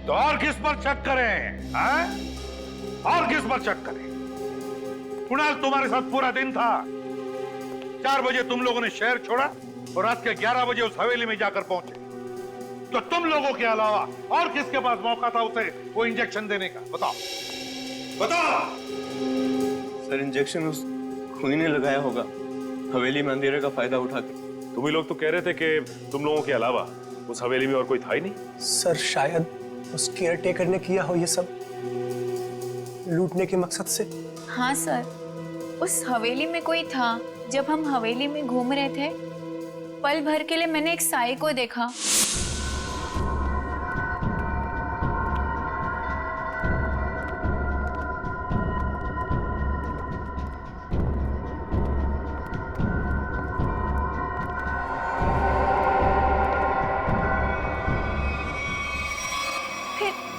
तो और किस पर शक करें? हाँ? और किस पर शक करें? कुणाल तुम्हारे साथ पूरा दिन था। 4 बजे तुम लोगों ने शहर छोड़ा और रात के 11 बजे उस हवेली में जाकर पहुंचे। तो तुम लोगों के अलावा और किसके पास मौका था उसे वो इंजेक्शन देने का? बताओ बताओ। सर, इंजेक्शन उस खूनी ने लगाया होगा, हवेली में अंधेरे का फायदा उठा के। तुम ही लोग तो कह रहे थे कि तुम लोगों के अलावा उस हवेली में और कोई था ही नहीं। सर, शायद उस केयर टेकर ने किया हो ये सब लूटने के मकसद से। हाँ सर, उस हवेली में कोई था। जब हम हवेली में घूम रहे थे, पल भर के लिए मैंने एक साई को देखा।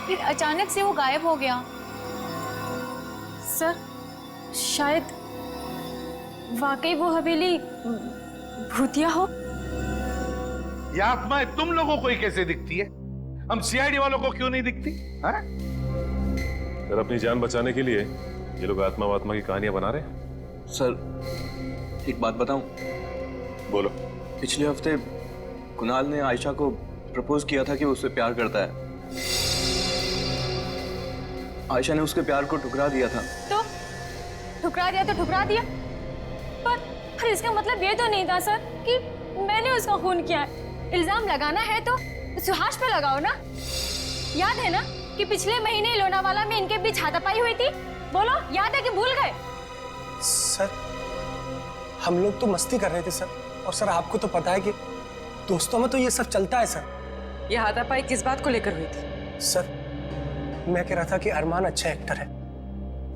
फिर अचानक से वो गायब हो गया। सर, शायद वाकई वो हवेली भूतिया हो। ये आत्माएं तुम लोगों को ही कैसे दिखती है? हम सीआईडी वालों को क्यों नहीं दिखती? हाँ? सर, अपनी जान बचाने के लिए ये लोग आत्मा वात्मा की कहानियां बना रहे हैं। सर, एक बात बताऊं? बोलो। पिछले हफ्ते कुणाल ने आयशा को प्रपोज किया था कि वो उससे प्यार करता है। आयशा ने उसके प्यार को ठुकरा दिया था। तो ठुकरा दिया तो ठुकरा दिया, पर इसका मतलब ये तो नहीं था सर कि मैंने उसका खून किया है। इल्जाम लगाना है तो सुहास पे लगाओ ना। याद है ना कि पिछले महीने लोनावाला में इनके बीच हाथापाई हुई थी? बोलो, याद है कि भूल गए? सर, हम लोग तो मस्ती कर रहे थे सर। और सर, आपको तो पता है कि दोस्तों में तो ये सब चलता है सर। ये हाथापाई किस बात को लेकर हुई थी? सर, मैं कह रहा था कि अरमान अच्छा एक्टर है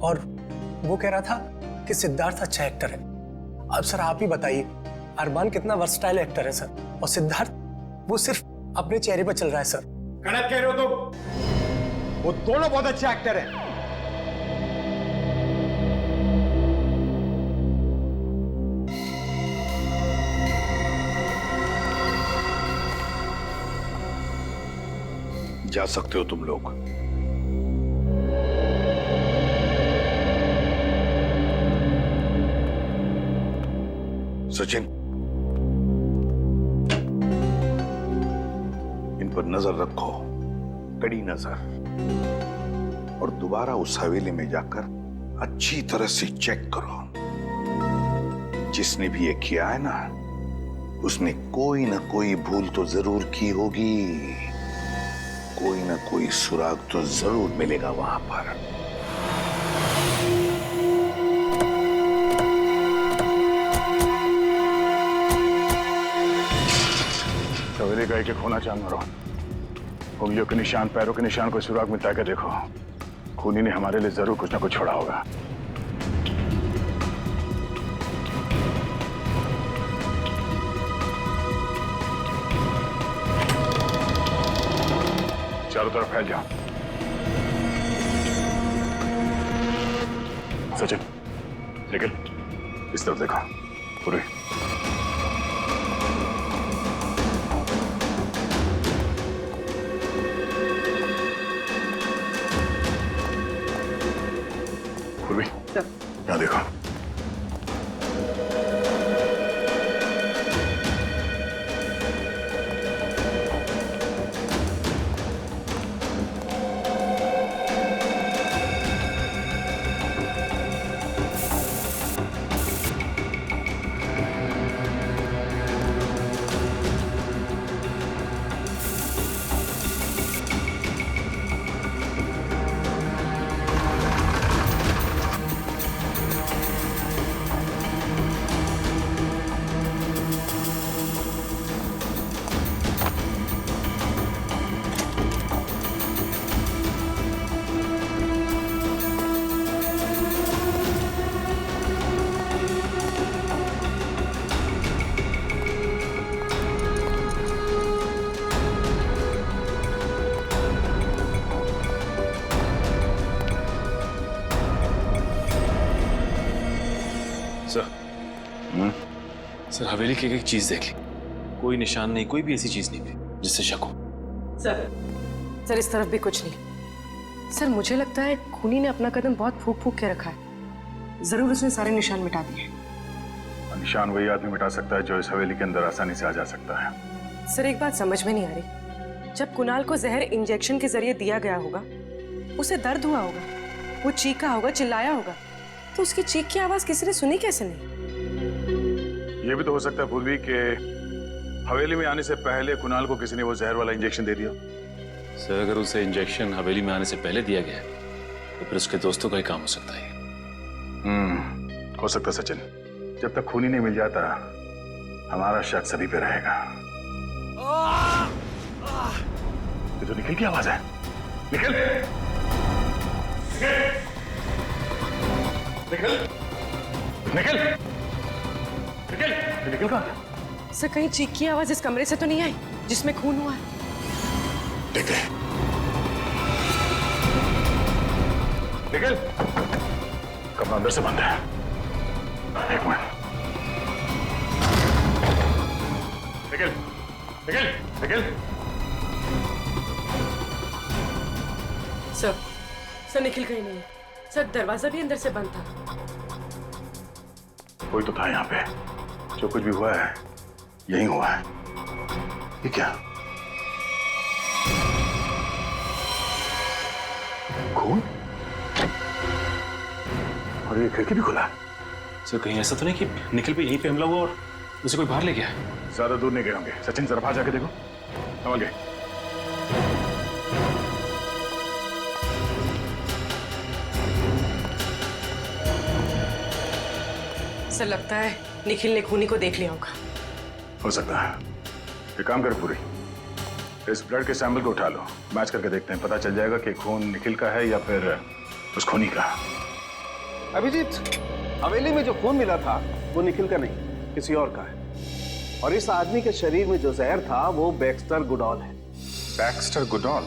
और वो कह रहा था कि सिद्धार्थ अच्छा एक्टर है। अब सर आप ही बताइए, अरमान कितना वर्सटाइल एक्टर है सर, और सिद्धार्थ वो सिर्फ अपने चेहरे पर चल रहा है सर। गलत कह रहे हो तुम। वो दोनों बहुत अच्छे एक्टर हैं। जा सकते हो तुम लोग। सचिन, इन पर नजर रखो, कड़ी नजर, और दोबारा उस हवेली में जाकर अच्छी तरह से चेक करो। जिसने भी ये किया है ना, उसने कोई ना कोई भूल तो जरूर की होगी। कोई ना कोई सुराग तो जरूर मिलेगा वहां पर। हवेली का एक होना चाह मारो। उंगलियों के निशान, पैरों के निशान, कोई सुराग मिटा के देखो। खूनी ने हमारे लिए जरूर कुछ ना कुछ छोड़ा होगा। चारों तरफ फैल जाओ। सचिन, निकल, इस तरफ देखो। पूरे यहाँ देखो। सर, हवेली की एक चीज देख ली, कोई निशान नहीं, कोई भी ऐसी चीज नहीं थी जिससे शक हो। सर, सर इस तरफ भी कुछ नहीं। सर मुझे लगता है खूनी ने अपना कदम बहुत फूक फूक के रखा है। जरूर उसने सारे निशान मिटा दिए। निशान वही आदमी मिटा सकता है जो इस हवेली के अंदर आसानी से आ जा सकता है। सर एक बात समझ में नहीं आ रही, जब कुणाल को जहर इंजेक्शन के जरिए दिया गया होगा, उसे दर्द हुआ होगा, वो चीखा होगा, चिल्लाया होगा, तो उसकी चीख की आवाज किसी ने सुनी कैसे नहीं? ये भी तो हो सकता है पूर्वी के हवेली में आने से पहले कुणाल को किसी ने वो जहर वाला इंजेक्शन दे दिया। सर अगर उसे इंजेक्शन हवेली में आने से पहले दिया गया तो फिर उसके दोस्तों का ही काम हो सकता है। हो सकता सचिन, जब तक खूनी नहीं मिल जाता हमारा शक सभी पे रहेगा। ये तो निखिल की आवाज है। निखिल, निखिल, निखिल, निखिल, निखिल कहाँ है? सर कहीं चीख की आवाज इस कमरे से तो नहीं आई जिसमें खून हुआ है? देखते हैं। निखिल, कमरा अंदर से बंद है। एक मिनट। निखिल, निखिल, निखिल। सर निखिल कहीं नहीं है। सर दरवाजा भी अंदर से बंद था। कोई तो था यहाँ पे। जो कुछ भी हुआ है यही हुआ है। ये क्या? खून? और ये खिड़की भी खुला है। सर कहीं ऐसा तो नहीं कि निखिल पे यहीं पे हमला हुआ और उसे कोई बाहर ले गया? ज्यादा दूर नहीं गए होंगे। सचिन जरा बाहर जाके देखो। समझ गए? सर लगता है निखिल ने खूनी को देख लिया होगा। हो सकता है। एक काम कर पूरी, इस ब्लड के सैंपल को उठा लो, मैच करके देखते हैं। पता चल जाएगा कि खून निखिल का है या फिर उस खूनी का। अभिजीत, हवेली में जो खून मिला था वो निखिल का नहीं, किसी और का है। और इस आदमी के शरीर में जो जहर था वो बैक्स्टर गुडॉल है। Baxter Goodall?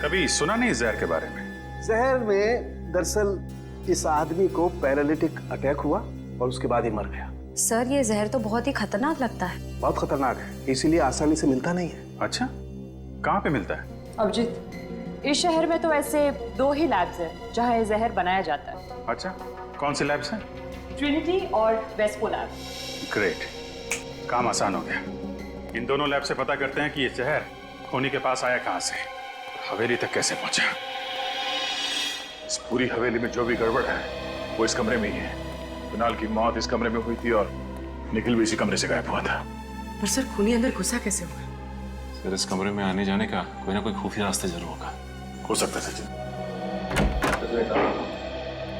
कभी सुना नहीं जहर के बारे में। जहर में दरअसल इस आदमी को पैरालिटिक अटैक हुआ और उसके बाद ही मर गया। सर ये जहर तो बहुत ही खतरनाक लगता है। बहुत खतरनाक है, इसीलिए आसानी से मिलता नहीं है। अच्छा, कहाँ पे मिलता है? अभिजीत, इस शहर में तो ऐसे 2 ही लैब्स हैं जहाँ ये जहर बनाया जाता है। अच्छा, कौन से लैब्स हैं? ट्रिनिटी और वेस्को लैब। ग्रेट, काम आसान हो गया। इन दोनों लैब से पता करते हैं कि ये जहर खूनी के पास आया कहाँ से, हवेली तक कैसे पहुंचा। इस पूरी हवेली में जो भी गड़बड़ है वो इस कमरे में ही है। कुणाल की मौत इस कमरे में हुई थी और निखिल भी इसी कमरे से गायब हुआ था। पर सर खूनी अंदर घुसा कैसे हुआ? सर इस कमरे में आने जाने का कोई ना कोई खुफिया रास्ते जरूर होगा। हो सकता है सचिन।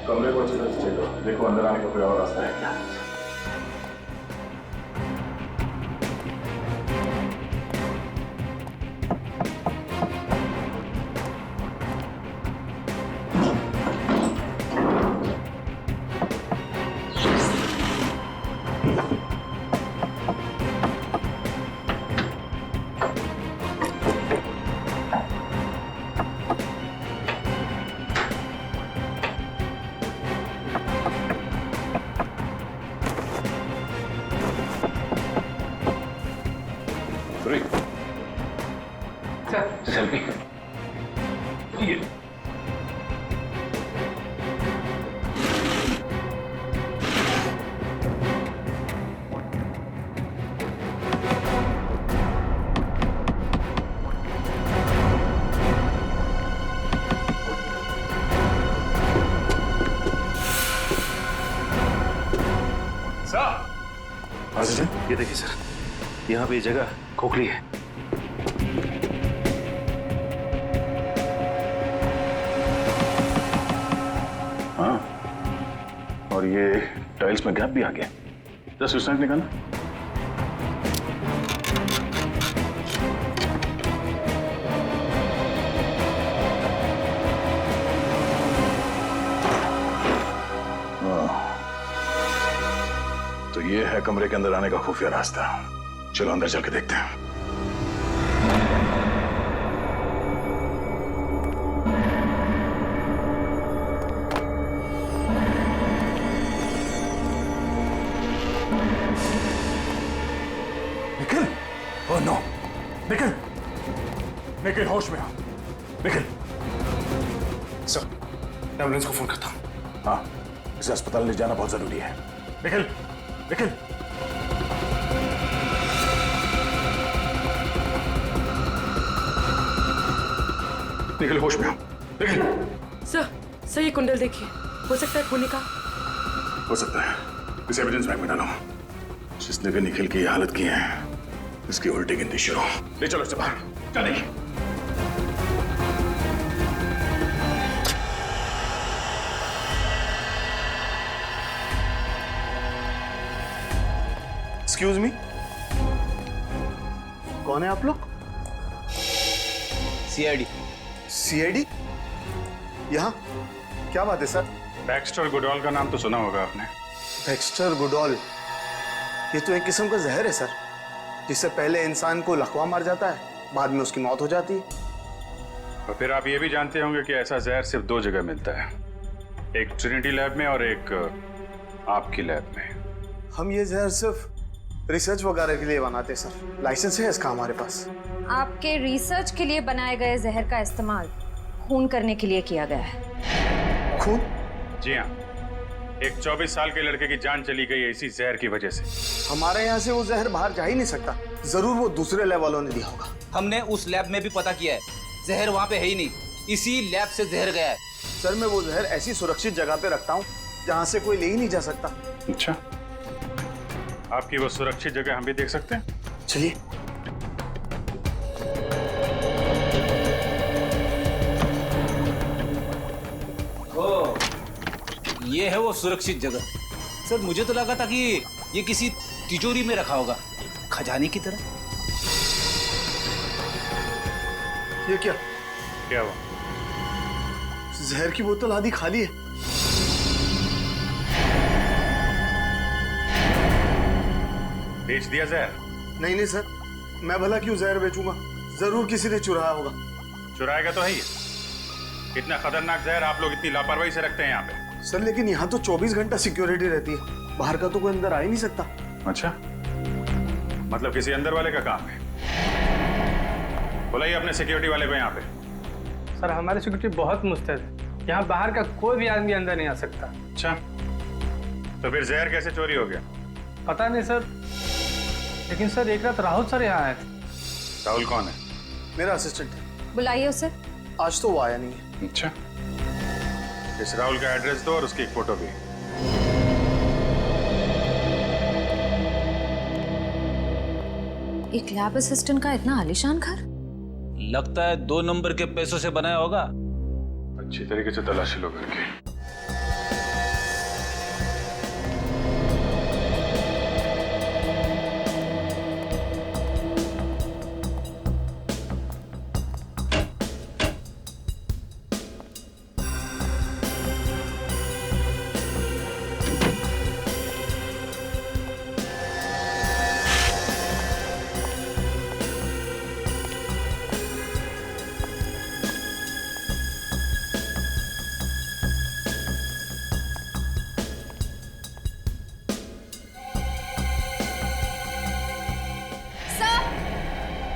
कमरे को अच्छी तरह से चेक करो, देखो अंदर आने का कोई और रास्ता है क्या। सेल्फी। ये ये देखिए सर, यहाँ पे ये जगह खोखली है। हाँ, और ये टाइल्स में गैप भी आ गया। 10 मिनट निकालना। तो ये है कमरे के अंदर आने का खुफिया रास्ता। चलो अंदर चल के देखते हैं। निखिल! Oh no! निखिल! निखिल होश में आ। निखिल, सर, एम्बुलेंस को फोन करता हूँ। हाँ, इसे अस्पताल ले जाना बहुत जरूरी है। निखिल, निखिल। निखिल, होश में आओ। निखिल। सर ये कुंडल देखिए, हो सकता है खूनी का। हो सकता है, इसे एविडेंस बैंक में डालो। जिसने भी निखिल की हालत की है, इसकी उल्टी गिनती शुरू। ले चलो इसे बाहर। चल नहीं। एक्सक्यूज मी, कौन है आप लोग? सीआईडी। सीआईडी? यहाँ क्या बात है सर? बैक्स्टर गुडॉल का नाम तो सुना होगा आपने। बैक्स्टर गुडॉल, ये तो एक किस्म का जहर है सर, जिससे पहले इंसान को लकवा मार जाता है, बाद में उसकी मौत हो जाती है। और फिर आप ये भी जानते होंगे कि ऐसा जहर सिर्फ 2 जगह मिलता है, एक ट्रिनिटी लैब में और एक आपकी लैब में। हम ये जहर सिर्फ रिसर्च वगैरह के लिए बनाते हैं सर, लाइसेंस है इसका हमारे पास। आपके रिसर्च के लिए बनाए गए जहर का इस्तेमाल खून करने के लिए किया गया है। खून? जी हाँ, एक 24 साल के लड़के की जान चली गई है इसी जहर की वजह से। हमारे यहाँ से वो जहर बाहर जा ही नहीं सकता, जरूर वो दूसरे लैब वालों ने दिया होगा। हमने उस लैब में भी पता किया है, जहर वहाँ पे है ही नहीं, इसी लैब से जहर गया है। सर मैं वो जहर ऐसी सुरक्षित जगह पे रखता हूँ जहाँ से कोई ले ही नहीं जा सकता। अच्छा, आपकी वो सुरक्षित जगह हम भी देख सकते हैं? चलिए। ये है वो सुरक्षित जगह। सर मुझे तो लगा था कि ये किसी तिजोरी में रखा होगा, खजाने की तरह। ये क्या? क्या हुआ? जहर की बोतल आधी खाली है। बेच दिया जहर? नहीं नहीं सर, मैं भला क्यों जहर बेचूंगा, जरूर किसी ने चुराया होगा। चुराएगा तो है ही। इतना खतरनाक जहर आप लोग इतनी लापरवाही से रखते हैं यहाँ पे। सर लेकिन यहाँ तो 24 घंटा सिक्योरिटी रहती है, बाहर का तो कोई अंदर आ ही नहीं सकता। अच्छा, मतलब किसी अंदर वाले का काम है। बुलाइए अपने सिक्योरिटी वाले को यहाँ पे। सर हमारी सिक्योरिटी बहुत मुस्तैद है, यहाँ बाहर का कोई भी आदमी अंदर नहीं आ सकता। अच्छा, तो फिर जहर कैसे चोरी हो गया? पता नहीं सर, लेकिन सर एक रात राहुल सर यहाँ आए थे। राहुल कौन है? मेरा असिस्टेंट है। बुलाइए उसे। आज तो वो आया नहीं है। अच्छा, इस राहुल का एड्रेस दो और उसकी एक फोटो भी। एक लैब असिस्टेंट का इतना आलीशान घर? लगता है 2 नंबर के पैसों से बनाया होगा। अच्छी तरीके से तलाशी लो घर की।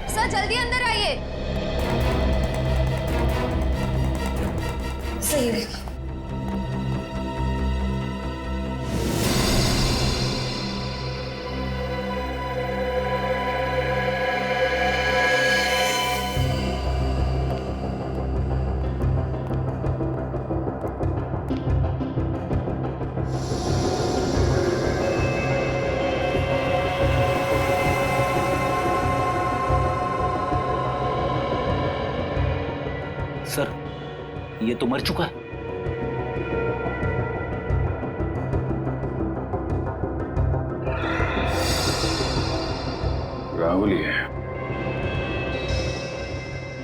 सर जल्दी अंदर आइए। सही देखिए। सर ये तो मर चुका है। राहुल ही है।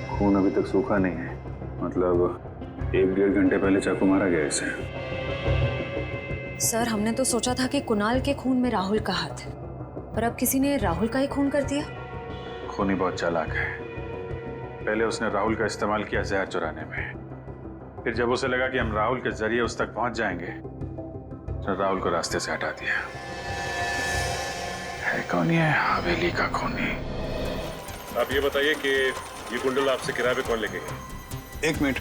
खून अभी तक सूखा नहीं है, मतलब 1-1.5 घंटे पहले चाकू मारा गया इसे। सर हमने तो सोचा था कि कुणाल के खून में राहुल का हाथ है, पर अब किसी ने राहुल का ही खून कर दिया। खूनी बहुत चालाक है। पहले उसने राहुल का इस्तेमाल किया जहर चुराने में, फिर जब उसे लगा कि हम राहुल के जरिए उस तक पहुंच जाएंगे, तो राहुल को रास्ते से हटा दिया। है कौन ये हवेली का खूनी? आप ये बताइए कि ये कुंडल आपसे किराए पे कौन लेके गया? एक मिनट।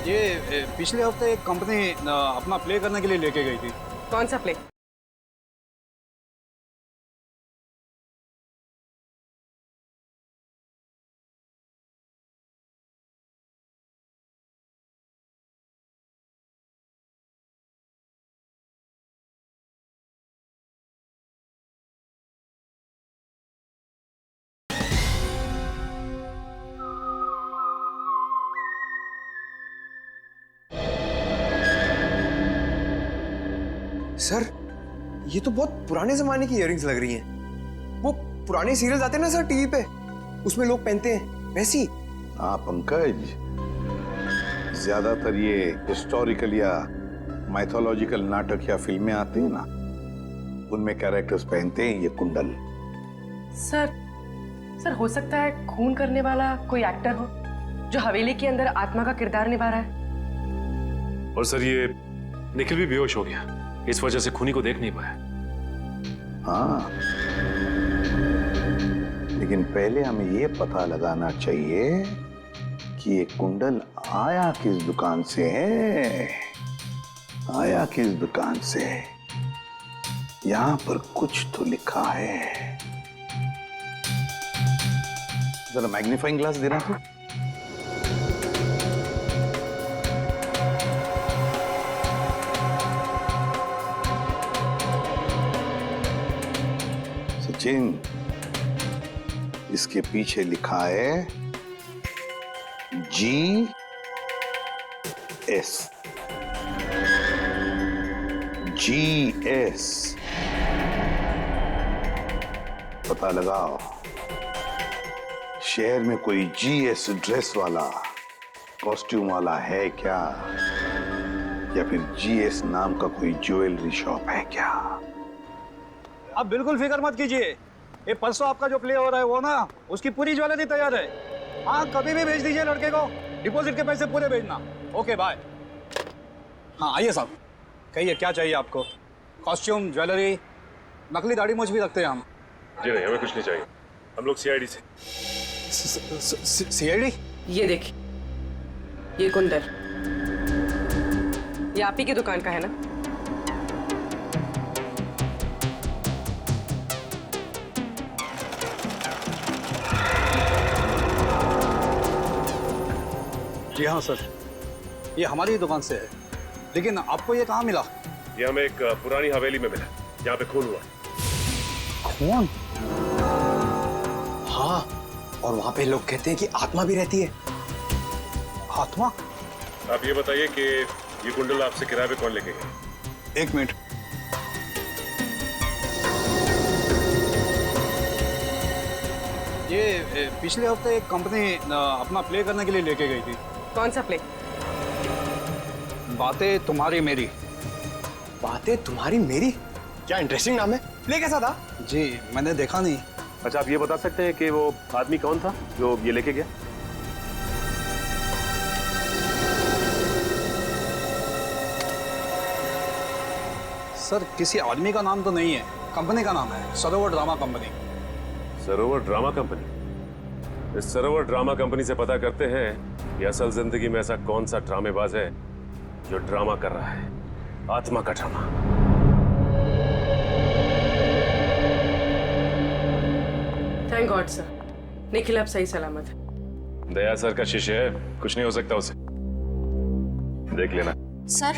ये पिछले हफ्ते एक कंपनी अपना प्ले करने के लिए लेके गई थी। कौन सा प्ले? सर, ये तो बहुत पुराने जमाने की इयररिंग्स लग रही हैं। वो पुराने सीरियल्स आते हैं ना सर टीवी पे, उसमें लोग पहनते हैं, वैसी। हाँ पंकज, ज्यादातर ये हिस्टोरिकल या माइथोलॉजिकल नाटक या फिल्में आती हैं ना, उनमें कैरेक्टर्स पहनते हैं ये कुंडल। सर हो सकता है खून करने वाला कोई एक्टर हो जो हवेली के अंदर आत्मा का किरदार निभा रहा है। और सर ये निखिल भी बेहोश हो गया, इस वजह से खूनी को देख नहीं पाया। हाँ, लेकिन पहले हमें ये पता लगाना चाहिए कि ये कुंडल आया किस दुकान से है, आया किस दुकान से। यहां पर कुछ तो लिखा है। जरा मैग्नीफाइंग ग्लास देना तो। सचिन, इसके पीछे लिखा है GS। GS पता लगाओ, शहर में कोई GS ड्रेस वाला, कॉस्ट्यूम वाला है क्या, या फिर GS नाम का कोई ज्वेलरी शॉप है क्या? आप बिल्कुल फिक्र मत कीजिए, ये परसों आपका जो प्ले हो रहा है वो ना, उसकी पूरी ज्वेलरी तैयार है। हाँ, कभी भी भेज दीजिए लड़के को, डिपॉजिट के पैसे पूरे भेजना। Okay bye. हाँ आइए साहब, कहिए क्या चाहिए आपको? कॉस्ट्यूम, ज्वेलरी, नकली दाढ़ी मूंछ भी रखते हैं हम। जी नहीं, हमें कुछ नहीं चाहिए, हम लोग CID से। CID? ये देखिए, ये कुंडल, ये आप ही की दुकान का है ना? जी हाँ सर, ये हमारी ही दुकान से है। लेकिन आपको ये कहाँ मिला? ये हमें एक पुरानी हवेली में मिला, जहाँ पे खून हुआ। खून? हाँ, और वहां पे लोग कहते हैं कि आत्मा भी रहती है। आत्मा? आप ये बताइए कि ये कुंडल आपसे किराए पे कौन लेके गया? एक मिनट। ये पिछले हफ्ते एक कंपनी अपना प्ले करने के लिए लेके गई थी। कौन सा प्ले? बातें तुम्हारी मेरी। बातें तुम्हारी मेरी? क्या इंटरेस्टिंग नाम है। प्ले कैसा था? जी मैंने देखा नहीं। अच्छा, आप ये बता सकते हैं कि वो आदमी कौन था जो ये लेके गया? सर किसी आदमी का नाम तो नहीं है, कंपनी का नाम है, सरोवर ड्रामा कंपनी। सरोवर ड्रामा कंपनी? इस सरोवर ड्रामा कंपनी से पता करते हैं कि असल जिंदगी में ऐसा कौन सा ड्रामेबाज है जो ड्रामा कर रहा है, आत्मा का drama. Thank God sir, Nikhil अब सही सलामत है। दया सर का शिष्य है, कुछ नहीं हो सकता उसे, देख लेना। सर,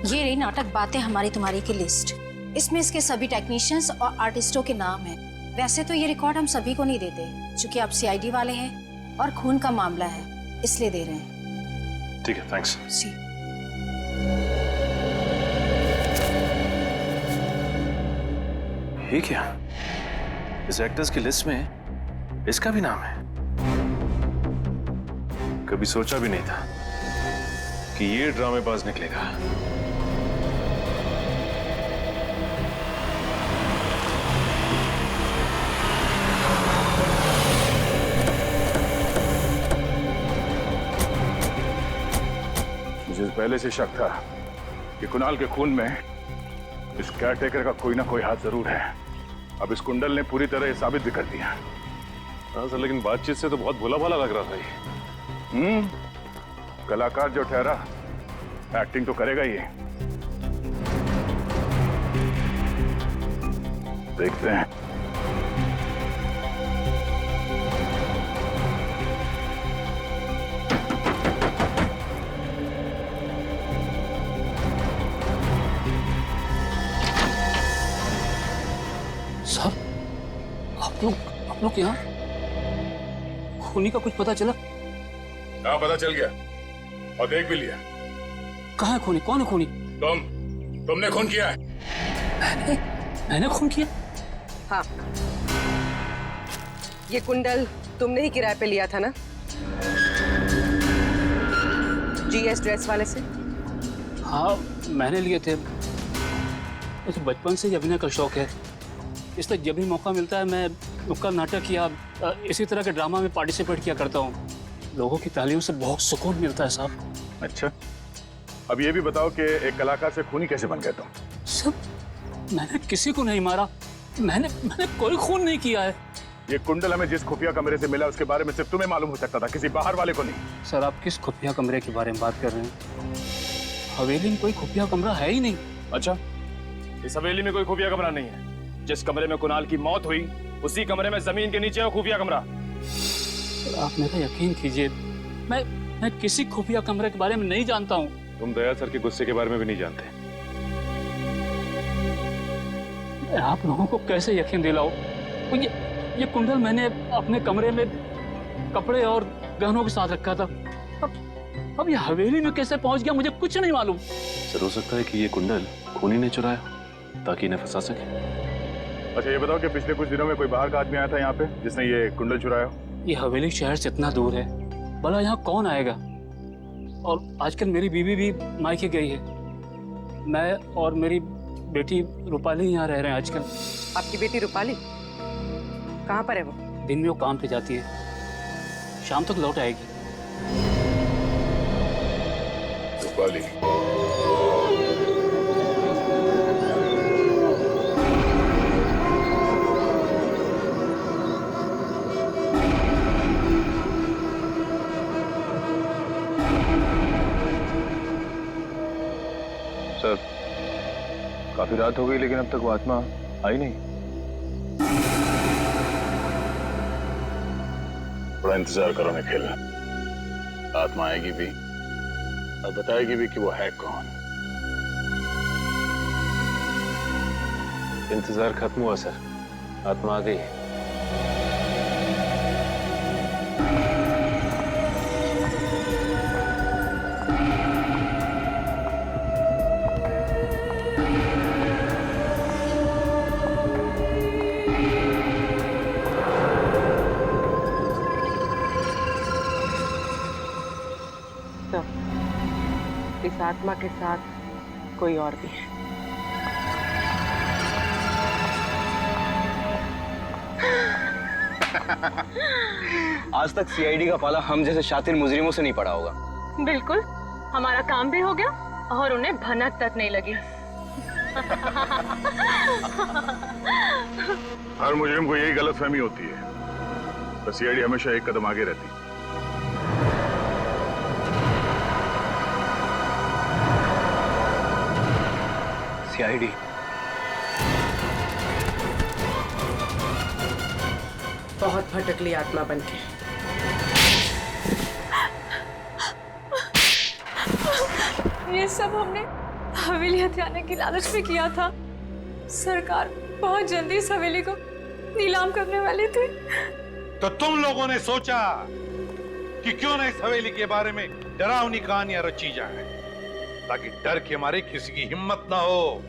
ये रही नाटक बातें हमारी तुम्हारी की लिस्ट। इसमें इसके सभी टेक्नीशियंस और आर्टिस्टों के नाम हैं। वैसे तो ये रिकॉर्ड हम सभी को नहीं देते, क्योंकि आप CID वाले हैं और खून का मामला है, इसलिए दे रहे हैं। ठीक है, थैंक्स। जी। ये क्या? इस एक्टर्स की लिस्ट में इसका भी नाम है? कभी सोचा भी नहीं था कि ये ड्रामेबाज निकलेगा। मुझे पहले से शक था कि कुणाल के खून में इस केयरटेकर का कोई ना कोई हाथ जरूर है। अब इस कुंडल ने पूरी तरह साबित भी कर दिया। हाँ सर, लेकिन बातचीत से तो बहुत भोला भाला लग रहा था ये। कलाकार जो ठहरा एक्टिंग तो करेगा ही। देखते हैं। साहब, आप लोग यहाँ खूनी का कुछ पता चला? हाँ, पता चल गया और देख भी लिया। कहाँ है खूनी? कौन है खूनी? तुमने खून किया है। मैंने खून किया? हाँ, ये कुंडल तुमने ही किराए पे लिया था ना, जीएस ड्रेस वाले से? हाँ, मैंने लिए थे। मुझे बचपन से ही अभिनय का शौक है, इसलिए जब भी मौका मिलता है मैं नुक्कड़ नाटक या इसी तरह के ड्रामा में पार्टिसिपेट किया करता हूँ। लोगों की तालियों से बहुत सुकून मिलता है साहब। अच्छा, अब ये भी बताओ कि एक कलाकार से खूनी कैसे बन गए तुम? सब, मैंने किसी को नहीं मारा। मैंने कोई खून नहीं किया है। ये कुंडल हमें जिस खुफिया कमरे से मिला उसके बारे में सिर्फ तुम्हें मालूम हो सकता था, किसी बाहर वाले को नहीं। सर, आप किस खुफिया कमरे के बारे में बात कर रहे हैं? हवेली में कोई खुफिया कमरा है ही नहीं। अच्छा, इस हवेली में कोई खुफिया कमरा नहीं है? जिस कमरे में कुणाल की मौत हुई उसी कमरे में जमीन के नीचे है खुफिया कमरा। सर, आप मेरा यकीन कीजिए, मैं किसी खुफिया कमरे के बारे में नहीं जानता हूँ। तुम दया सर के गुस्से के बारे में भी नहीं जानते। आप लोगों को कैसे यकीन दिलाओ? ये कुंडल मैंने अपने कमरे में कपड़े और गहनों के साथ रखा था। अब ये हवेली में कैसे पहुंच गया मुझे कुछ नहीं मालूम। सर, हो सकता है कि ये कुंडल खूनी ने चुराया ताकि इन्हें फंसा सके। अच्छा, ये बताओ कि पिछले कुछ दिनों में कोई बाहर का आदमी आया था यहाँ पे जिसने ये कुंडल चुराया? ये हवेली शहर से इतना दूर है, भला यहाँ कौन आएगा? और आजकल मेरी बीवी भी मायके गई है। मैं और मेरी बेटी रूपाली यहाँ रह रहे हैं आजकल। आपकी बेटी रूपाली कहाँ पर है? वो दिन में वो काम पे जाती है, शाम तक लौट आएगी। रूपाली? सर, काफी रात हो गई लेकिन अब तक वो आत्मा आई नहीं। बड़ा इंतजार करो निखिल, आत्मा आएगी भी और बताएगी भी कि वो है कौन। इंतजार खत्म हुआ सर, आत्मा आ गई है। इस आत्मा के साथ कोई और भी है। आज तक सीआईडी का पाला हम जैसे शातिर मुजरिमों से नहीं पड़ा होगा। बिल्कुल, हमारा काम भी हो गया और उन्हें भनक तक नहीं लगी। हर मुजरिम को यही गलतफहमी होती है, तो सीआईडी हमेशा एक कदम आगे रहती है। सीआईडी बहुत भटकली आत्मा बनके। ये सब हमने हवेली हथियाने की लालच में किया था। सरकार बहुत जल्दी इस हवेली को नीलाम करने वाली थी। तो तुम लोगों ने सोचा कि क्यों ना इस हवेली के बारे में डरावनी कहानियां रची जाए, ताकि डर के मारे किसी की हिम्मत ना हो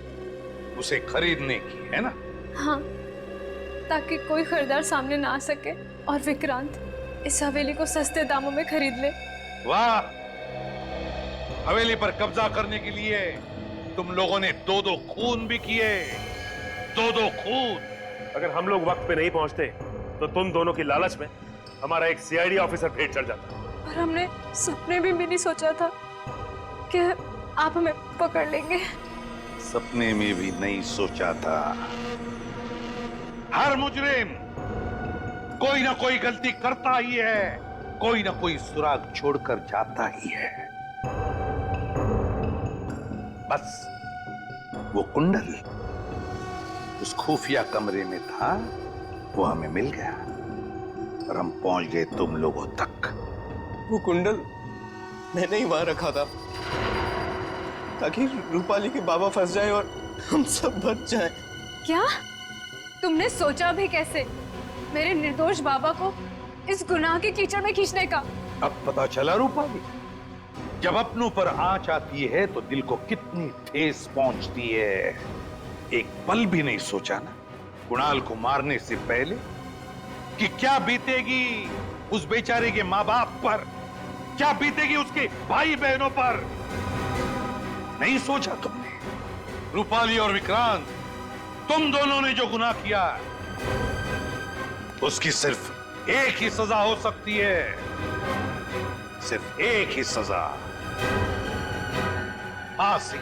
उसे खरीदने की, है ना? हाँ, ताकि कोई खरीदार सामने ना आ सके और विक्रांत इस हवेली को सस्ते दामों में खरीद ले। वाह, हवेली पर कब्जा करने के लिए तुम लोगों ने 2-2 खून भी किए। 2-2 खून। अगर हम लोग वक्त पे नहीं पहुंचते तो तुम दोनों की लालच में हमारा एक सीआईडी ऑफिसर भेंट चढ़ जाता। और हमने सपने भी नहीं सोचा था कि आप हमें पकड़ लेंगे। सपने में भी नहीं सोचा था। हर मुजरिम कोई ना कोई गलती करता ही है, कोई ना कोई सुराग छोड़कर जाता ही है। बस वो कुंडल उस खुफिया कमरे में था, वो हमें मिल गया और हम पहुंच गए तुम लोगों तक। वो कुंडल मैंने ही वहां रखा था ताकि रूपाली के बाबा फंस जाए और हम सब बच जाएं। क्या तुमने सोचा भी कैसे मेरे निर्दोष बाबा को इस गुनाह के कीचड़ में खींचने का? अब पता चला रूपाली, जब अपनों पर आंच आती है तो दिल को कितनी ठेस पहुंचती है। एक पल भी नहीं सोचा ना कुणाल को मारने से पहले कि क्या बीतेगी उस बेचारे के माँ बाप पर, क्या बीतेगी उसके भाई बहनों पर। नहीं सोचा तुमने। रूपाली और विक्रांत, तुम दोनों ने जो गुनाह किया उसकी सिर्फ एक ही सजा हो सकती है, सिर्फ एक ही सजा, फांसी।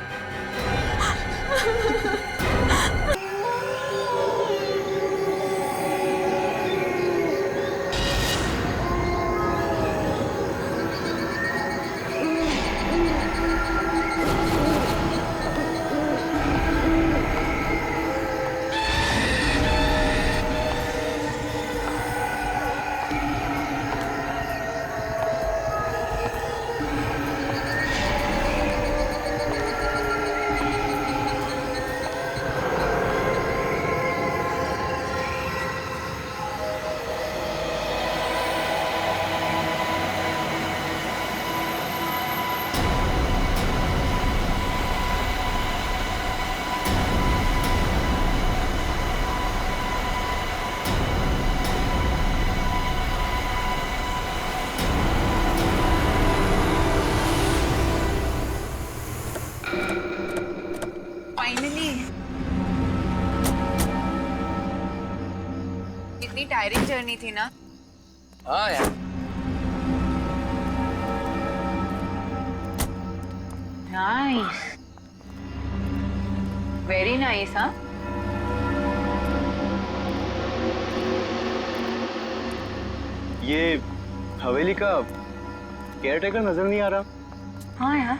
कितनी टायरिंग जर्नी थी ना। हाँ यार। Nice, very nice. हाँ, ये हवेली का केयरटेकर नजर नहीं आ रहा। हाँ यार,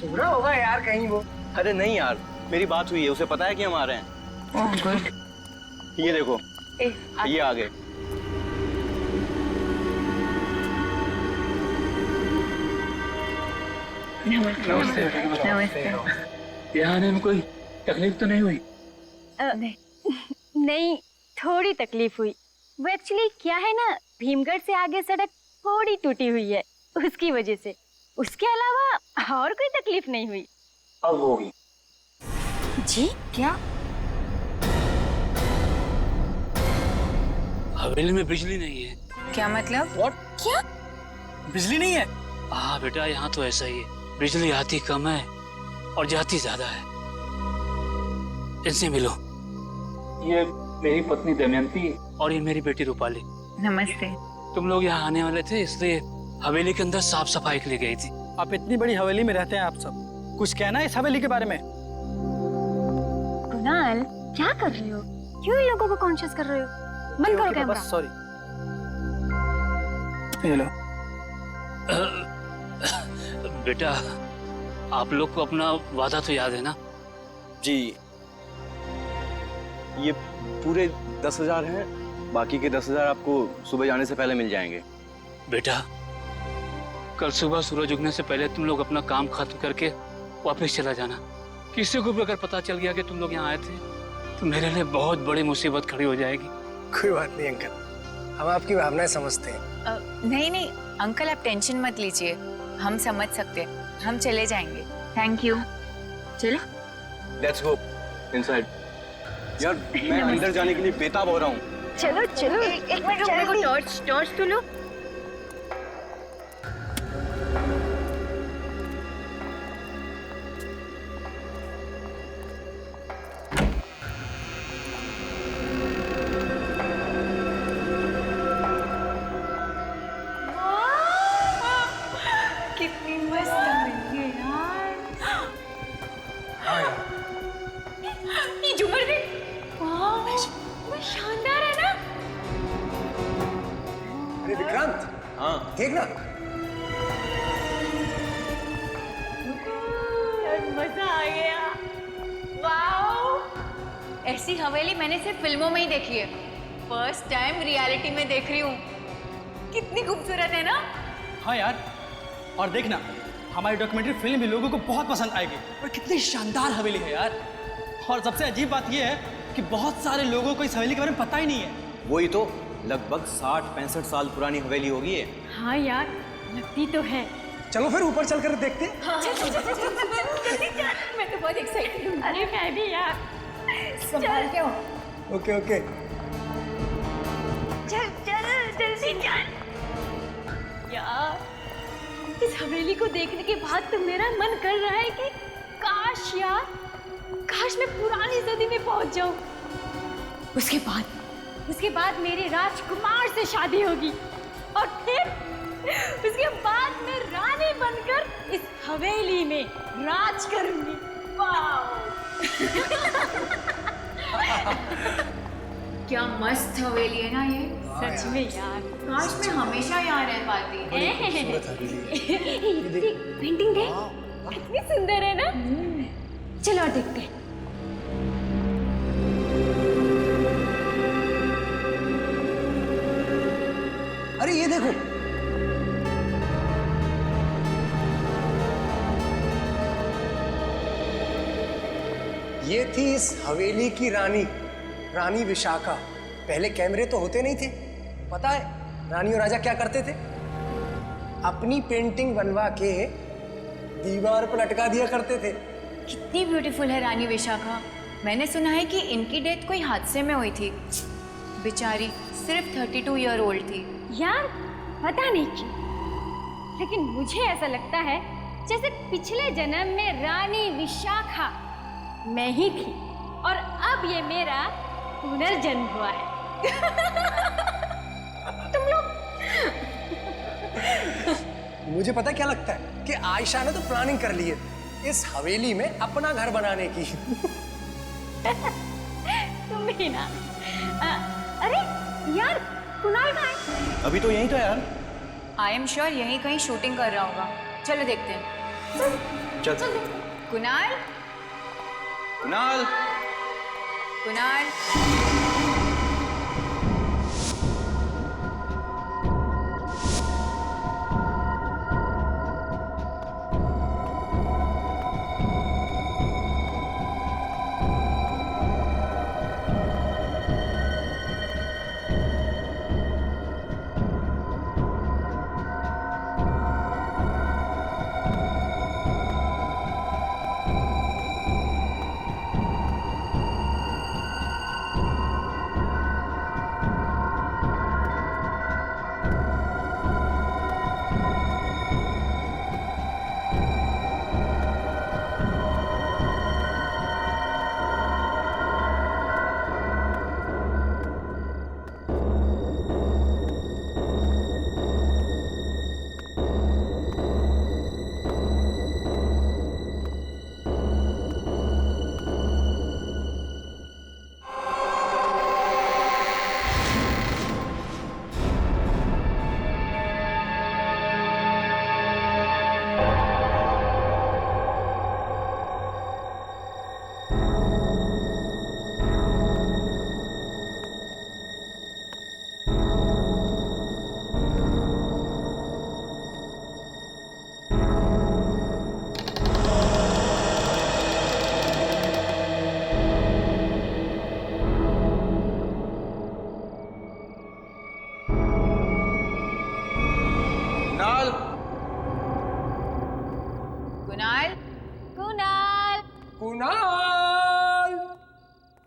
पूरा होगा यार कहीं वो। अरे नहीं यार, मेरी बात हुई है, उसे पता है कि हम आ रहे हैं। Oh good. ये देखो, ये आ गए। नमस्ते। नमस्ते। यहाँ आने में कोई तकलीफ तो नहीं हुई? नहीं, थोड़ी तकलीफ हुई। वो एक्चुअली क्या है ना, भीमगढ़ से आगे सड़क थोड़ी टूटी हुई है, उसकी वजह से। उसके अलावा और कोई तकलीफ नहीं हुई। अब होगी। जी क्या? हवेली में बिजली नहीं है। क्या मतलब? क्या बिजली नहीं है? हाँ बेटा, यहाँ तो ऐसा ही है। बिजली आती कम है और जाती ज्यादा है। इनसे मिलो। ये मेरी पत्नी दमयंती और ये मेरी बेटी रूपाली। नमस्ते। तुम लोग यहाँ आने वाले थे, इसलिए हवेली के अंदर साफ सफाई के लिए गई थी। आप इतनी बड़ी हवेली में रहते हैं, आप सब कुछ कहना है इस हवेली के बारे में? कुणाल, क्या कर रहे हो? क्यों इन लोगों को कॉन्शियस कर रहे हो? बंद करो कैमरा। सॉरी। ये लो। बेटा, आप लोग को अपना वादा तो याद है ना? जी, ये पूरे 10,000 हैं, बाकी के 10,000 आपको सुबह जाने से पहले मिल जाएंगे। बेटा, कल सुबह सूरज उगने से पहले तुम लोग अपना काम खत्म करके वापस चला जाना। किसी को भी अगर पता चल गया कि तुम लोग यहाँ आए थे तो मेरे लिए बहुत बड़ी मुसीबत खड़ी हो जाएगी। कोई बात नहीं अंकल, हम आपकी भावनाएं समझते हैं। नहीं नहीं अंकल, आप टेंशन मत लीजिए, हम समझ सकते हैं। हम चले जाएंगे। Thank you. चलो, लेट्स गो इनसाइड। यार, मैं अंदर जाने के लिए बेताब हो रहा हूँ। चलो चलो। एक मिनट रुको, मेरे को टॉर्च तो लो। कितनी मस्त है यार। ये झूमर देख। वाह, प्रशांत, हाँ देखना। मजा आ गया। वाओ! ऐसी हवेली मैंने सिर्फ फिल्मों में ही देखी है। फर्स्ट टाइम रियलिटी में देख रही हूँ। कितनी खूबसूरत है ना? हाँ यार, और देखना हमारी डॉक्यूमेंट्री फिल्म भी लोगों को बहुत पसंद आएगी। और कितनी शानदार हवेली है यार। और सबसे अजीब बात यह है कि बहुत सारे लोगों को इस हवेली के बारे में पता ही नहीं है। वही तो, लगभग 60-65 साल पुरानी हवेली होगी ये। हाँ यार, लगती तो है। चलो फिर ऊपर चलकर देखते हैं। हाँ, मैं तो बहुत एक्साइटेड हूँ। अरे मैं भी यार। संभाल के हो। Okay okay. चल चल जल्दी चल। यार, इस हवेली को देखने के बाद तो मेरा मन कर रहा है कि काश यार, काश मैं पुरानी सदी में पहुंच जाऊं। उसके बाद मेरे राजकुमार से शादी होगी और फिर उसके बाद मैं रानी बनकर इस हवेली में राज करूंगी। वाह! क्या मस्त हवेली है ना ये। सच में यार, काश मैं हमेशा यहाँ रह पाती। पेंटिंग देख, कितनी सुंदर है ना। चलो और देखते हैं। अरे ये देखो, ये थी इस हवेली की रानी, रानी विशाखा। पहले कैमरे तो होते नहीं थे। पता है रानी और राजा क्या करते थे? अपनी पेंटिंग बनवा के दीवार पर लटका दिया करते थे। कितनी ब्यूटीफुल है रानी विशाखा। मैंने सुना है कि इनकी डेथ कोई हादसे में हुई थी। बेचारी सिर्फ 32 ईयर ओल्ड थी। यार पता नहीं क्यों, लेकिन मुझे ऐसा लगता है जैसे पिछले जन्म में रानी विशाखा मैं ही थी और अब ये मेरा पुनर्जन्म हुआ है। तुम लोग मुझे पता क्या लगता है कि आयशा ने तो प्लानिंग कर ली है इस हवेली में अपना घर बनाने की। तुम भी ना। अरे यार, कुणाल कहाँ है? अभी तो यहीं था यार। आई एम श्योर यहीं कहीं शूटिंग कर रहा होगा। चलो देखते हैं। चल। कुणाल, कुणाल, कुणाल।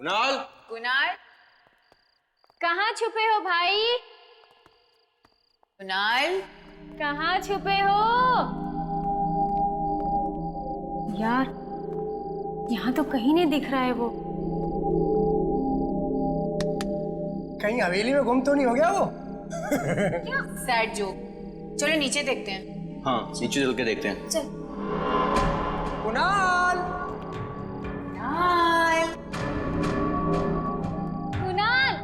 कुणाल, कुणाल, कहाँ छुपे हो भाई? कुणाल, कहाँ छुपे हो? यार, यहाँ तो कहीं नहीं दिख रहा है वो। कहीं हवेली में गुम तो नहीं हो गया वो? क्या सैड जोक। चलो नीचे देखते हैं। हाँ, नीचे चल के देखते हैं। चल। कुणाल, कुणाल, कुणाल,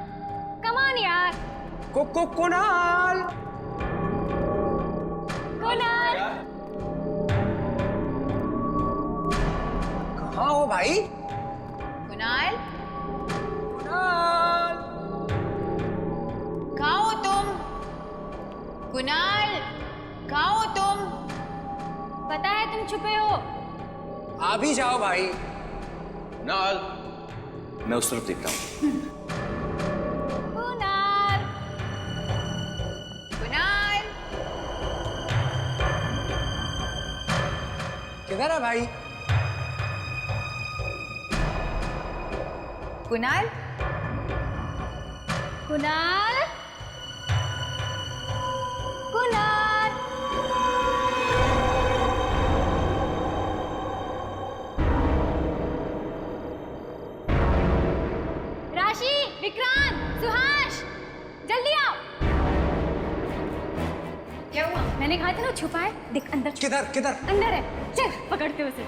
कम ऑन यार। कुणाल। कुणाल कहाँ हो भाई? कुणाल कहाँ हो तुम? कुणाल कहाँ हो तुम? पता है तुम छुपे हो। आ भी जाओ भाई। कुणाल, मैं उस तरफ देखता हूँ। कुणाल कुणाल किधर है भाई? कुणाल कुणाल कुणाल राशि, विक्रांत, सुहास, जल्दी आओ। क्या हुआ? मैंने कहा था ना छुपा है, देख अंदर छुपा। किधर किधर? अंदर है, चल पकड़ते उसे।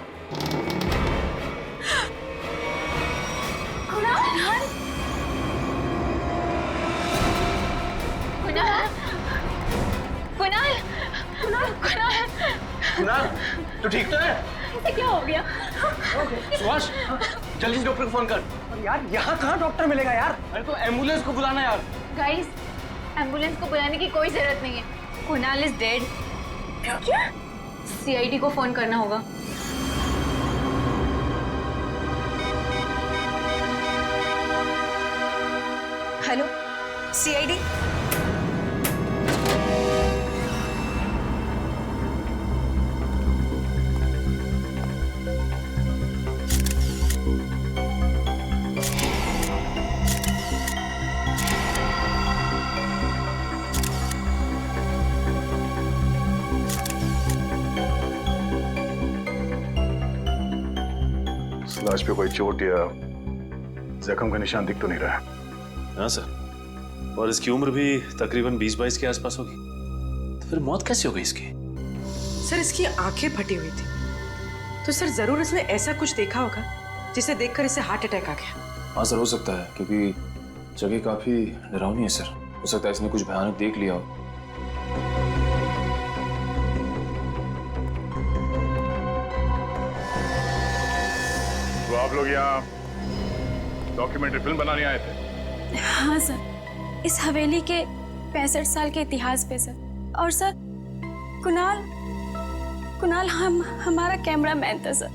कुणाल कुणाल कुणाल कुणाल कुणाल कुणाल, तू ठीक तो है? इसे क्या हो गया? सुभाष, जल्दी से डॉक्टर को फोन कर। यार यहाँ कहाँ डॉक्टर मिलेगा यार? अरे तो एम्बुलेंस को बुलाना यार। गाइस, एम्बुलेंस को बुलाने की कोई जरूरत नहीं है। Kunal is dead. क्या? सीआईडी को फोन करना होगा। Hello, CID. लाश पे कोई चोट या जख्म का निशान दिख तो नहीं रहा। हाँ सर, और इसकी उम्र भी तकरीबन 20-22 के आसपास होगी। तो फिर मौत कैसे हो गई इसकी? सर इसकी आंखें फटी हुई थी, तो सर जरूर इसने ऐसा कुछ देखा होगा जिसे देखकर इसे हार्ट अटैक आ गया। हाँ सर, हो सकता है, क्योंकि जगह काफी डरावनी है सर। हो सकता है इसने कुछ भयानक देख लिया हो। तो आप लोग यहाँ डॉक्यूमेंट्री फिल्म बनाने आए थे? हाँ सर, इस हवेली के 65 साल के इतिहास पे सर। और सर कुणाल हमारा कैमरामैन था सर।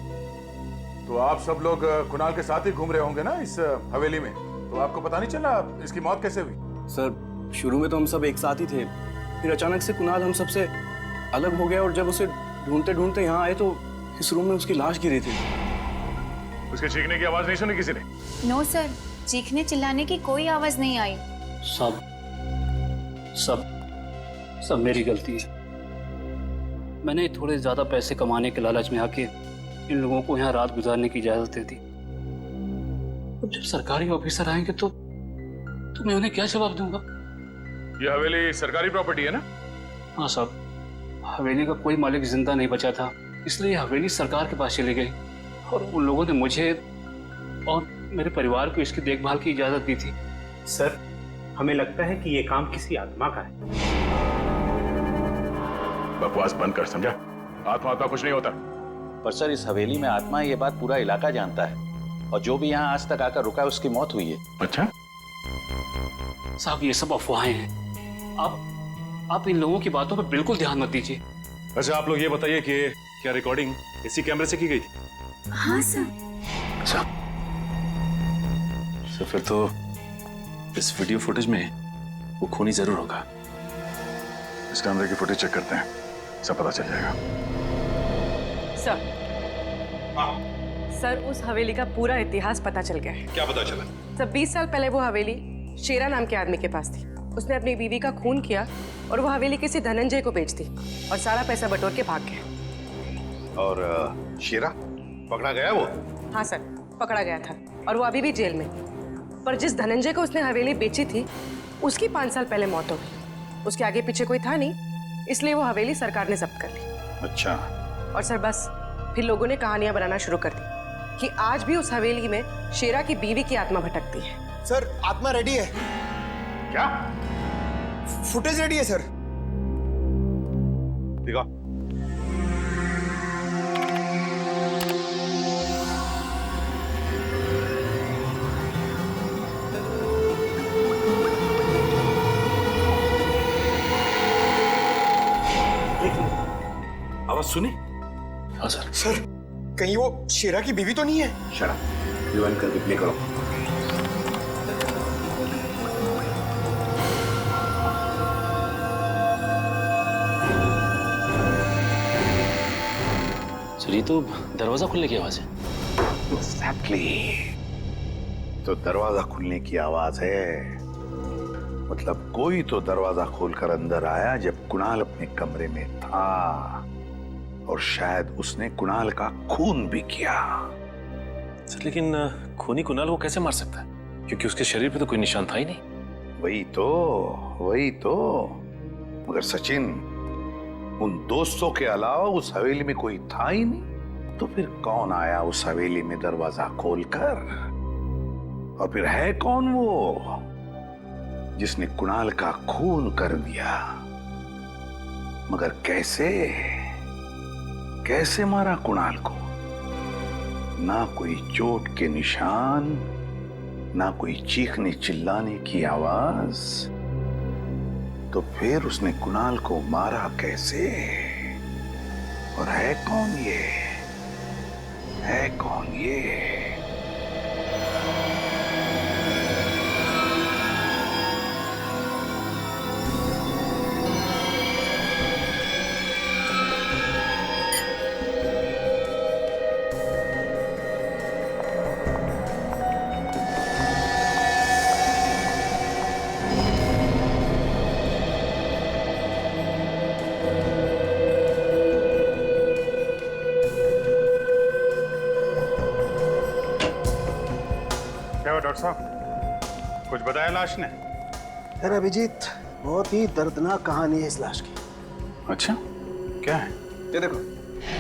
तो आप सब लोग कुणाल के साथ ही घूम रहे होंगे ना इस हवेली में, तो आपको पता नहीं चला इसकी मौत कैसे हुई? सर, शुरू में तो हम सब एक साथ ही थे, फिर अचानक से कुणाल हम सबसे अलग हो गया और जब उसे ढूंढते ढूंढते यहाँ आए तो इस रूम में उसकी लाश गिरी थी। उसके चीखने की आवाज नहीं सुनी किसी ने? नो सर, चीखने चिल्लाने की कोई आवाज नहीं आई। सब सब सब मेरी गलती है। मैंने थोड़े ज्यादा पैसे कमाने के लालच में आके इन लोगों को यहाँ रात गुजारने की इजाजत दे दी। अब जब सरकारी ऑफिसर आएंगे तो मैं उन्हें क्या जवाब दूंगा? ये हवेली सरकारी प्रॉपर्टी है ना? हाँ साहब, हवेली का कोई मालिक जिंदा नहीं बचा था, इसलिए हवेली सरकार के पास चली गई और उन लोगों ने मुझे और मेरे परिवार को इसकी देखभाल की इजाजत दी थी। सर, हमें लगता है कि ये काम किसी आत्मा का है। बकवास बंद कर, समझा? आत्मा कुछ नहीं होता। पर सर, इस हवेली में आत्मा है, ये बात पूरा इलाका जानता है, और जो भी यहाँ आज तक आकर रुका है उसकी मौत हुई है। अच्छा साहब, ये सब अफवाहें हैं। आप इन लोगों की बातों पर बिल्कुल ध्यान मत दीजिए। अच्छा, आप लोग ये बताइए कि क्या रिकॉर्डिंग इसी कैमरे से की गई थी? हाँ सर। अच्छा, तो फिर तो इस वीडियो फुटेज में वो खूनी जरूर होगा। इस कैमरे की फुटेज चेक करते हैं, सब पता चल जाएगा। सर उस हवेली का पूरा इतिहास पता चल गया है। क्या पता चला? सर 20 साल पहले वो हवेली शेरा नाम के आदमी के पास थी। उसने अपनी बीवी का खून किया और वो हवेली किसी धनंजय को बेच दी और सारा पैसा बटोर के भाग गया। और शेरा पकड़ा गया वो? हाँ सर, पकड़ा गया था और वो अभी भी जेल में। पर जिस धनंजय को उसने हवेली बेची थी उसकी 5 साल पहले मौत हो गई। उसके आगे पीछे कोई था नहीं, इसलिए वो हवेली सरकार ने जब्त कर ली। अच्छा। और सर बस फिर लोगों ने कहानियां बनाना शुरू कर दी कि आज भी उस हवेली में शेरा की बीवी की आत्मा भटकती है। सर आत्मा रेडी है। क्या? फुटेज रेडी है सर। दिखाओ। आवाज सुनी? हाँ सर। सर कहीं वो शेरा की बीवी तो नहीं है? शरा रिवाइंड करके प्ले करो। सर ये तो दरवाजा खुलने की आवाज है। Exactly. तो दरवाजा खुलने की आवाज है, मतलब कोई तो दरवाजा खोलकर अंदर आया जब कुणाल अपने कमरे में था, और शायद उसने कुणाल का खून भी किया। सर लेकिन खूनी कुणाल को कैसे मार सकता है, क्योंकि उसके शरीर पे तो कोई निशान था ही नहीं। वही तो मगर सचिन, उन दोस्तों के अलावा उस हवेली में कोई था ही नहीं, तो फिर कौन आया उस हवेली में दरवाजा खोलकर? और फिर है कौन वो जिसने कुणाल का खून कर दिया? मगर कैसे मारा कुणाल को? ना कोई चोट के निशान, ना कोई चीखने चिल्लाने की आवाज, तो फिर उसने कुणाल को मारा कैसे? और है कौन ये? क्या हुआ डॉक्टर साहब, कुछ बताया लाश ने? अरे अभिजीत, बहुत ही दर्दनाक कहानी है इस लाश की। अच्छा, क्या है? ये देखो,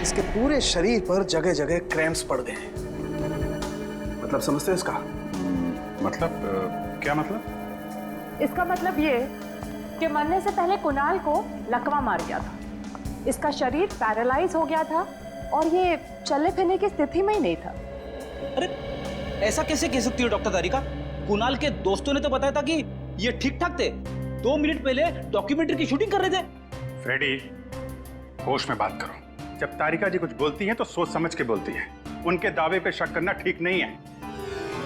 इसके पूरे शरीर पर जगह जगह क्रैम्प्स पड़ गए हैं। मतलब समझते हो इसका? मतलब क्या मतलब? इसका मतलब ये कि मरने से पहले कुणाल को लकवा मार गया था। इसका शरीर पैरालाइज हो गया था और ये चलने फिरने की स्थिति में ही नहीं था। अरे ऐसा कैसे कह सकती हो डॉक्टर तारिका? कुणाल के दोस्तों ने तो बताया था कि ये ठीक ठाक थे। 2 मिनट पहले डॉक्यूमेंट्री की शूटिंग कर रहे थे। फ्रेडी, होश में बात करो। जब तारिका जी कुछ बोलती हैं तो सोच समझ के बोलती है। उनके दावे पे शक करना ठीक नहीं है।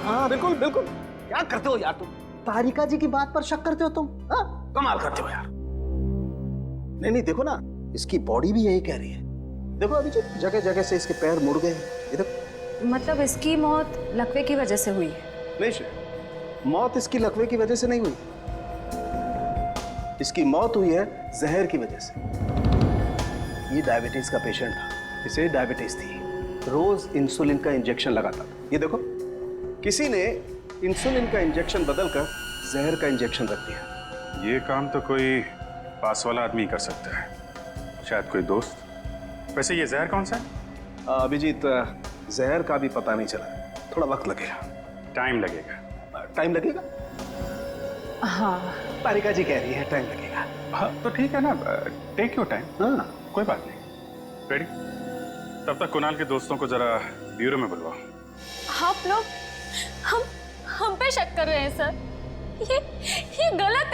हाँ बिल्कुल बिल्कुल। क्या करते हो यार तुम? तारिका जी की बात पर शक करते हो तुम? हाँ, कमाल करते हो यार। नहीं देखो ना, इसकी बॉडी भी यही कह रही है। देखो अभी जगह जगह से इसके पैर मुड़ गए। ये देखो। मतलब इसकी मौत लकवे की वजह से हुई है? नहीं श्रेय, मौत इसकी लकवे की वजह से नहीं हुई। इसकी मौत हुई है जहर की वजह से। ये डायबिटीज का पेशेंट था, इसे डायबिटीज थी, रोज इंसुलिन का इंजेक्शन लगाता था। ये देखो, किसी ने इंसुलिन का इंजेक्शन बदलकर जहर का इंजेक्शन रख दिया। ये काम तो कोई पास वाला आदमी कर सकता है, शायद कोई दोस्त। वैसे ये जहर कौन सा है? अभिजीत, जहर का भी पता नहीं चला, थोड़ा वक्त लगेगा। टाइम लगेगा? टाइम लगेगा? हाँ, तारिका जी कह रही है टाइम लगेगा। हाँ तो ठीक है ना, टेक योर टाइम। हाँ कोई बात नहीं। रेडी? तब तक कुणाल के दोस्तों को जरा ब्यूरो में बुलवाओ। आप लोग हम पे शक कर रहे हैं सर। ये गलत है।